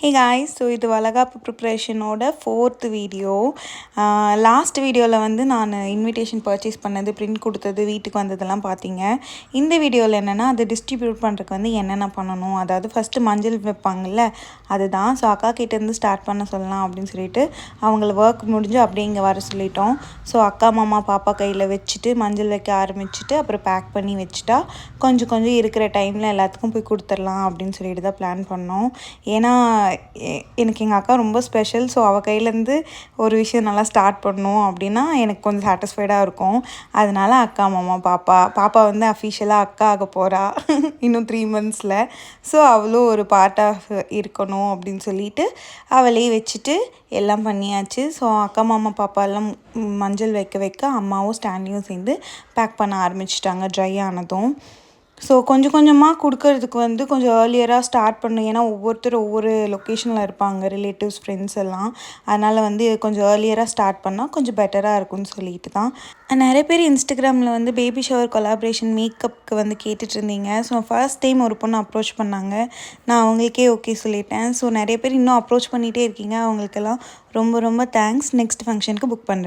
Hey guys, so இது வளகாப்பு ப்ரிப்ரேஷனோட 4th video. Last வீடியோவில் வந்து நான் இன்விடேஷன் பர்ச்சேஸ் பண்ணது, பிரிண்ட் கொடுத்தது, வீட்டுக்கு வந்ததெல்லாம் பார்த்தீங்க. இந்த வீடியோவில் என்னென்னா அது டிஸ்ட்ரிபியூட் பண்ணுறதுக்கு வந்து என்னென்ன பண்ணணும், அதாவது ஃபஸ்ட்டு மஞ்சள் வைப்பாங்கள்ல அதுதான். ஸோ அக்கா கிட்டேருந்து ஸ்டார்ட் பண்ண சொல்லலாம் அப்படின்னு சொல்லிட்டு அவங்கள ஒர்க் முடிஞ்சு அப்படியே இங்கே வர சொல்லிட்டோம். ஸோ அக்கா மாமா பாப்பா கையில் வச்சுட்டு மஞ்சள் வைக்க ஆரம்பிச்சுட்டு அப்புறம் பேக் பண்ணி வச்சுட்டா கொஞ்சம் கொஞ்சம் இருக்கிற டைமில் எல்லாத்துக்கும் போய் கொடுத்துடலாம் அப்படின்னு சொல்லிட்டு தான் பிளான் பண்ணோம். ஏன்னா எனக்கு எங்கள் அக்கா ரொம்ப ஸ்பெஷல். ஸோ அவள் கையிலேருந்து ஒரு விஷயம் நல்லா ஸ்டார்ட் பண்ணணும் அப்படின்னா எனக்கு கொஞ்சம் சாட்டிஸ்ஃபைடாக இருக்கும். அதனால் அக்கா மாமா பாப்பா வந்து அஃபிஷியலாக அக்கா ஆக போகிறா இன்னும் 3 monthsல. ஸோ அவளும் ஒரு பார்ட் ஆஃப் இருக்கணும் அப்படின்னு சொல்லிட்டு அவளே வச்சுட்டு எல்லாம் பண்ணியாச்சு. ஸோ அக்கா மாமா பாப்பா எல்லாம் மஞ்சள் வைக்க அம்மாவும் ஸ்டாண்டியும் சேர்ந்து பேக் பண்ண ஆரம்பிச்சிட்டாங்க ட்ரை ஆனதும். ஸோ கொஞ்சம் கொஞ்சமாக கொடுக்கறதுக்கு வந்து கொஞ்சம் ஏர்லியராக ஸ்டார்ட் பண்ணணும். ஏன்னா ஒவ்வொருத்தரும் ஒவ்வொரு லொக்கேஷனில் இருப்பாங்க, ரிலேட்டிவ்ஸ் ஃப்ரெண்ட்ஸ் எல்லாம். அதனால் வந்து கொஞ்சம் ஏர்லியராக ஸ்டார்ட் பண்ணால் கொஞ்சம் பெட்டராக இருக்கும்னு சொல்லிட்டு தான். நிறைய பேர் இன்ஸ்டாகிராமில் வந்து பேபி ஷவர் கொலாபரேஷன் மேக்கப்புக்கு வந்து கேட்டுட்டு இருந்தீங்க. ஸோ ஃபர்ஸ்ட் டைம் ஒரு பொண்ணு அப்ரோச் பண்ணாங்க. நான் அவங்களுக்கே ஓகே சொல்லிட்டேன். ஸோ நிறைய பேர் இன்னும் அப்ரோச் பண்ணிகிட்டே இருக்கீங்க. அவங்களுக்கெல்லாம் ரொம்ப ரொம்ப தேங்க்ஸ். நெக்ஸ்ட் ஃபங்க்ஷனுக்கு புக் பண்ணுறேன்.